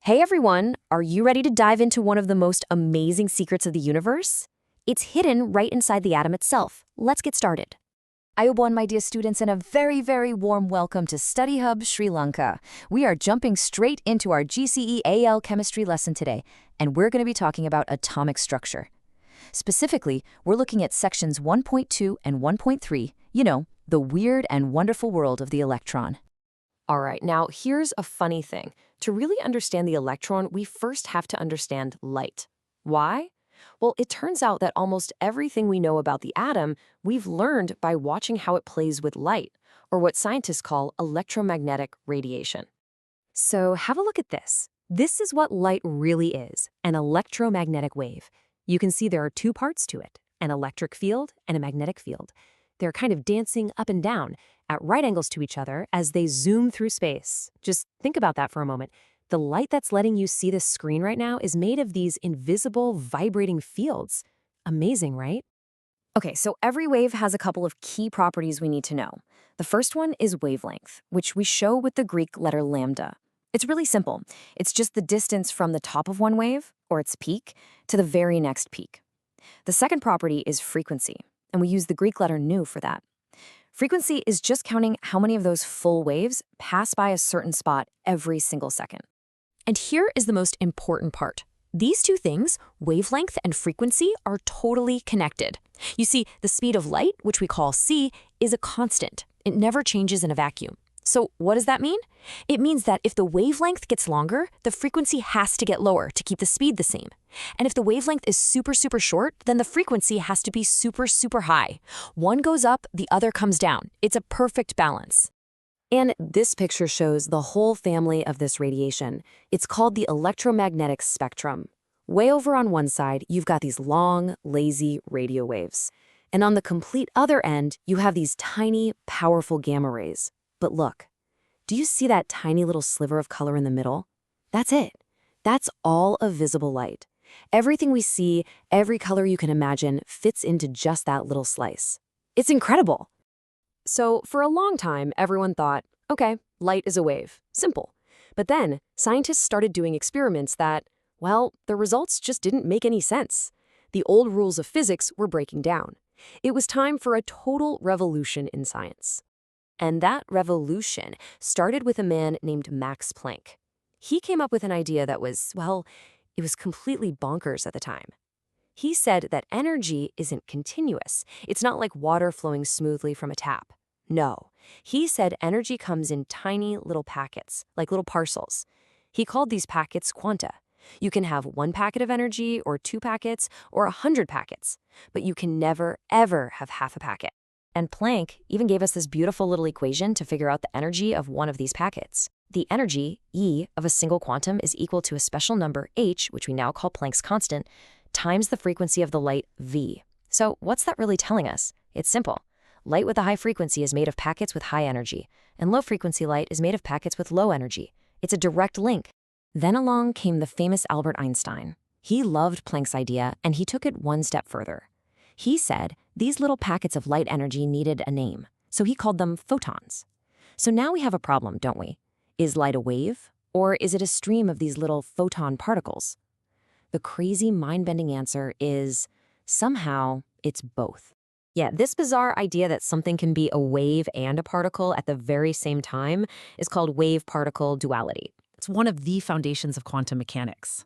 Hey everyone, are you ready to dive into one of the most amazing secrets of the universe? It's hidden right inside the atom itself. Let's get started. Ayubowan, my dear students, and a very, very warm welcome to Study Hub Sri Lanka. We are jumping straight into our GCE AL Chemistry lesson today, and we're going to be talking about atomic structure. Specifically, we're looking at sections 1.2 and 1.3, the weird and wonderful world of the electron. All right, now here's a funny thing. To really understand the electron, we first have to understand light. Why? Well, it turns out that almost everything we know about the atom, we've learned by watching how it plays with light, or what scientists call electromagnetic radiation. So have a look at this. This is what light really is, an electromagnetic wave. You can see there are two parts to it, an electric field and a magnetic field. They're kind of dancing up and down at right angles to each other as they zoom through space. Just think about that for a moment. The light that's letting you see this screen right now is made of these invisible, vibrating fields. Amazing, right? Okay, so every wave has a couple of key properties we need to know. The first one is wavelength, which we show with the Greek letter lambda. It's really simple. It's just the distance from the top of one wave, or its peak, to the very next peak. The second property is frequency, and we use the Greek letter nu for that. Frequency is just counting how many of those full waves pass by a certain spot every single second. And here is the most important part. These two things, wavelength and frequency, are totally connected. You see, the speed of light, which we call c, is a constant. It never changes in a vacuum. So what does that mean? It means that if the wavelength gets longer, the frequency has to get lower to keep the speed the same. And if the wavelength is super short, then the frequency has to be super high. One goes up, the other comes down. It's a perfect balance. And this picture shows the whole family of this radiation. It's called the electromagnetic spectrum. Way over on one side, you've got these long, lazy radio waves. And on the complete other end, you have these tiny, powerful gamma rays. But look, do you see that tiny little sliver of color in the middle? That's it. That's all of visible light. Everything we see, every color you can imagine, fits into just that little slice. It's incredible. So for a long time, everyone thought, okay, light is a wave. Simple. But then scientists started doing experiments that, well, the results just didn't make any sense. The old rules of physics were breaking down. It was time for a total revolution in science. And that revolution started with a man named Max Planck. He came up with an idea that was, well, it was completely bonkers at the time. He said that energy isn't continuous. It's not like water flowing smoothly from a tap. No. He said energy comes in tiny little packets, like little parcels. He called these packets quanta. You can have 1 packet of energy, or 2 packets, or 100 packets, but you can never, ever have half a packet. And Planck even gave us this beautiful little equation to figure out the energy of one of these packets. The energy, E, of a single quantum is equal to a special number, h, which we now call Planck's constant, times the frequency of the light, v. So what's that really telling us? It's simple. Light with a high frequency is made of packets with high energy, and low-frequency light is made of packets with low energy. It's a direct link. Then along came the famous Albert Einstein. He loved Planck's idea, and he took it one step further. He said these little packets of light energy needed a name, so he called them photons. So now we have a problem, don't we? Is light a wave, or is it a stream of these little photon particles? The crazy, mind-bending answer is, somehow, it's both. Yeah, this bizarre idea that something can be a wave and a particle at the very same time is called wave-particle duality. It's one of the foundations of quantum mechanics.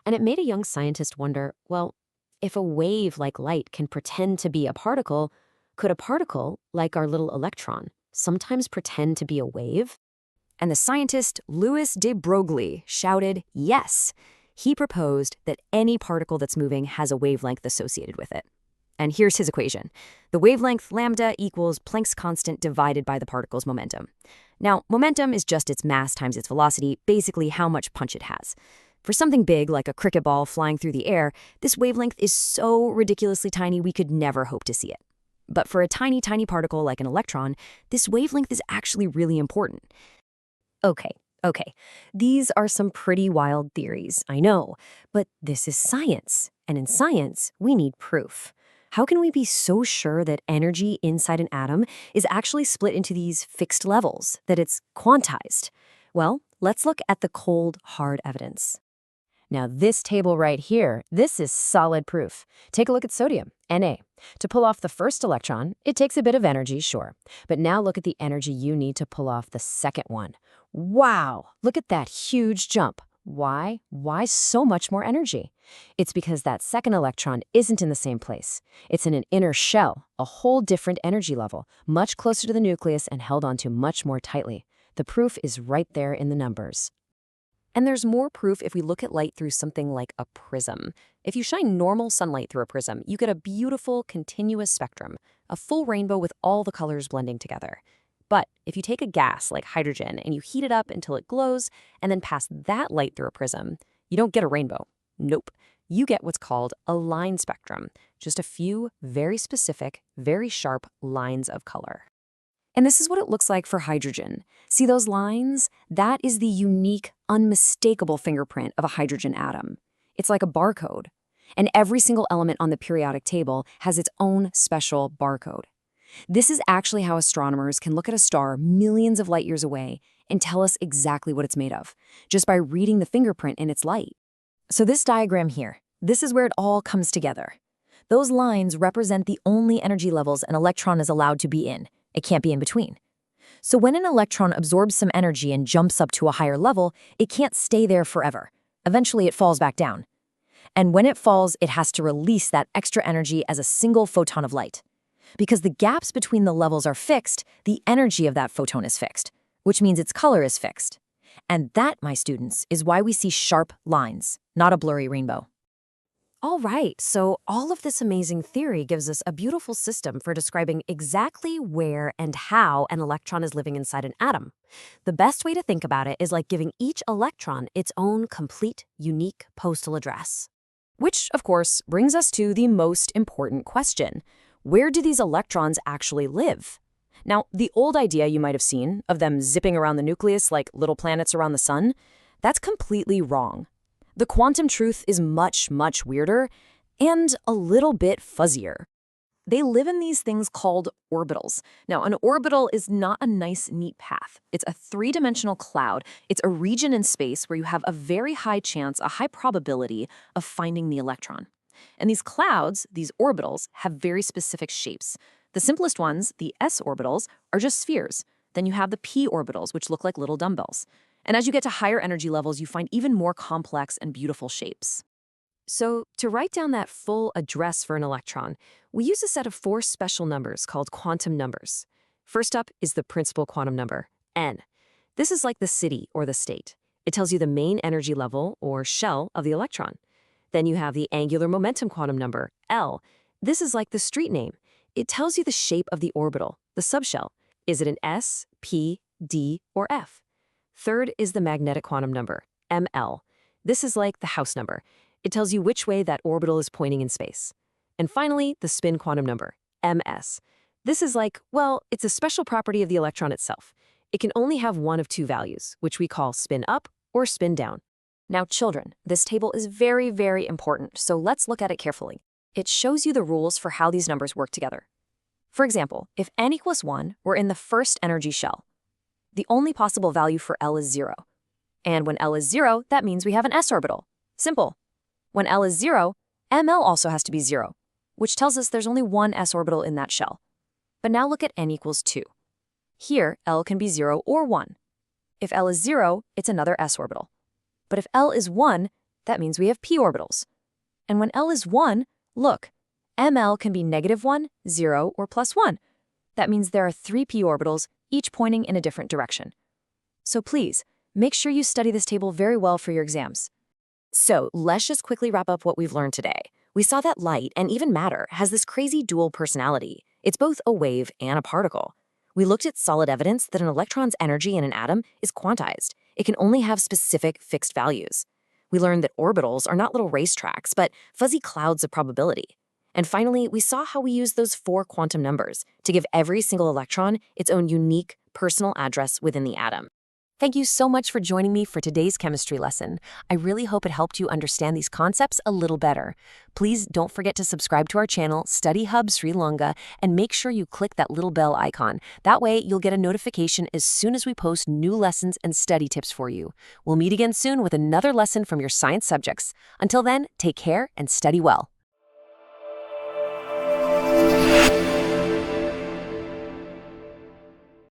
And it made a young scientist wonder, well, if a wave like light can pretend to be a particle, could a particle, like our little electron, sometimes pretend to be a wave? And the scientist Louis de Broglie shouted, yes. He proposed that any particle that's moving has a wavelength associated with it. And here's his equation. The wavelength lambda equals Planck's constant divided by the particle's momentum. Now, momentum is just its mass times its velocity, basically how much punch it has. For something big, like a cricket ball flying through the air, this wavelength is so ridiculously tiny we could never hope to see it. But for a tiny particle like an electron, this wavelength is actually really important. Okay. These are some pretty wild theories, I know, but this is science, and in science, we need proof. How can we be so sure that energy inside an atom is actually split into these fixed levels, that it's quantized? Well, Let's look at the cold, hard evidence. Now, this table right here, this is solid proof. Take a look at sodium, Na. To pull off the first electron, it takes a bit of energy, sure. But now look at the energy you need to pull off the second one. Wow! Look at that huge jump. Why? Why so much more energy? It's because that second electron isn't in the same place. It's in an inner shell, a whole different energy level, much closer to the nucleus and held onto much more tightly. The proof is right there in the numbers. And there's more proof if we look at light through something like a prism. If you shine normal sunlight through a prism, you get a beautiful, continuous spectrum, a full rainbow with all the colors blending together. But if you take a gas like hydrogen and you heat it up until it glows and then pass that light through a prism, you don't get a rainbow. Nope. You get what's called a line spectrum, just a few very specific, very sharp lines of color. And this is what it looks like for hydrogen. See those lines? That is the unique, unmistakable fingerprint of a hydrogen atom. It's like a barcode. And every single element on the periodic table has its own special barcode. This is actually how astronomers can look at a star millions of light years away and tell us exactly what it's made of, just by reading the fingerprint in its light. So this diagram here, this is where it all comes together. Those lines represent the only energy levels an electron is allowed to be in. It can't be in between. So when an electron absorbs some energy and jumps up to a higher level, it can't stay there forever. Eventually, it falls back down. And when it falls, it has to release that extra energy as a single photon of light. Because the gaps between the levels are fixed, the energy of that photon is fixed, which means its color is fixed. And that, my students, is why we see sharp lines, not a blurry rainbow. All right, so all of this amazing theory gives us a beautiful system for describing exactly where and how an electron is living inside an atom. The best way to think about it is like giving each electron its own complete, unique postal address. Which, of course, brings us to the most important question. Where do these electrons actually live? Now, the old idea you might have seen of them zipping around the nucleus like little planets around the sun, that's completely wrong. The quantum truth is much, much weirder and a little bit fuzzier. They live in these things called orbitals. Now, an orbital is not a nice, neat path. It's a three-dimensional cloud. It's a region in space where you have a very high chance, a high probability of finding the electron. And these clouds, these orbitals, have very specific shapes. The simplest ones, the s orbitals, are just spheres. Then you have the p orbitals, which look like little dumbbells. And as you get to higher energy levels, you find even more complex and beautiful shapes. So to write down that full address for an electron, we use a set of 4 special numbers called quantum numbers. First up is the principal quantum number, n. This is like the city or the state. It tells you the main energy level, or shell, of the electron. Then you have the angular momentum quantum number, L. This is like the street name. It tells you the shape of the orbital, the subshell. Is it an S, P, D, or F? Third is the magnetic quantum number, ML. This is like the house number. It tells you which way that orbital is pointing in space. And finally, the spin quantum number, MS. This is like, well, it's a special property of the electron itself. It can only have one of 2 values, which we call spin up or spin down. Now, children, this table is very, very important, so let's look at it carefully. It shows you the rules for how these numbers work together. For example, if n equals 1, we're in the first energy shell. The only possible value for L is 0. And when L is 0, that means we have an s orbital. Simple. When L is 0, ML also has to be 0, which tells us there's only one s orbital in that shell. But now look at n equals 2. Here, L can be 0 or 1. If L is 0, it's another s orbital. But if L is 1, that means we have p orbitals. And when L is 1, look, ML can be -1, 0, or +1. That means there are 3 p orbitals, each pointing in a different direction. So please, make sure you study this table very well for your exams. So let's just quickly wrap up what we've learned today. We saw that light, and even matter, has this crazy dual personality. It's both a wave and a particle. We looked at solid evidence that an electron's energy in an atom is quantized. It can only have specific fixed values. We learned that orbitals are not little racetracks, but fuzzy clouds of probability. And finally, we saw how we use those 4 quantum numbers to give every single electron its own unique personal address within the atom. Thank you so much for joining me for today's chemistry lesson. I really hope it helped you understand these concepts a little better. Please don't forget to subscribe to our channel, Study Hub Sri Lanka, and make sure you click that little bell icon. That way, you'll get a notification as soon as we post new lessons and study tips for you. We'll meet again soon with another lesson from your science subjects. Until then, take care and study well.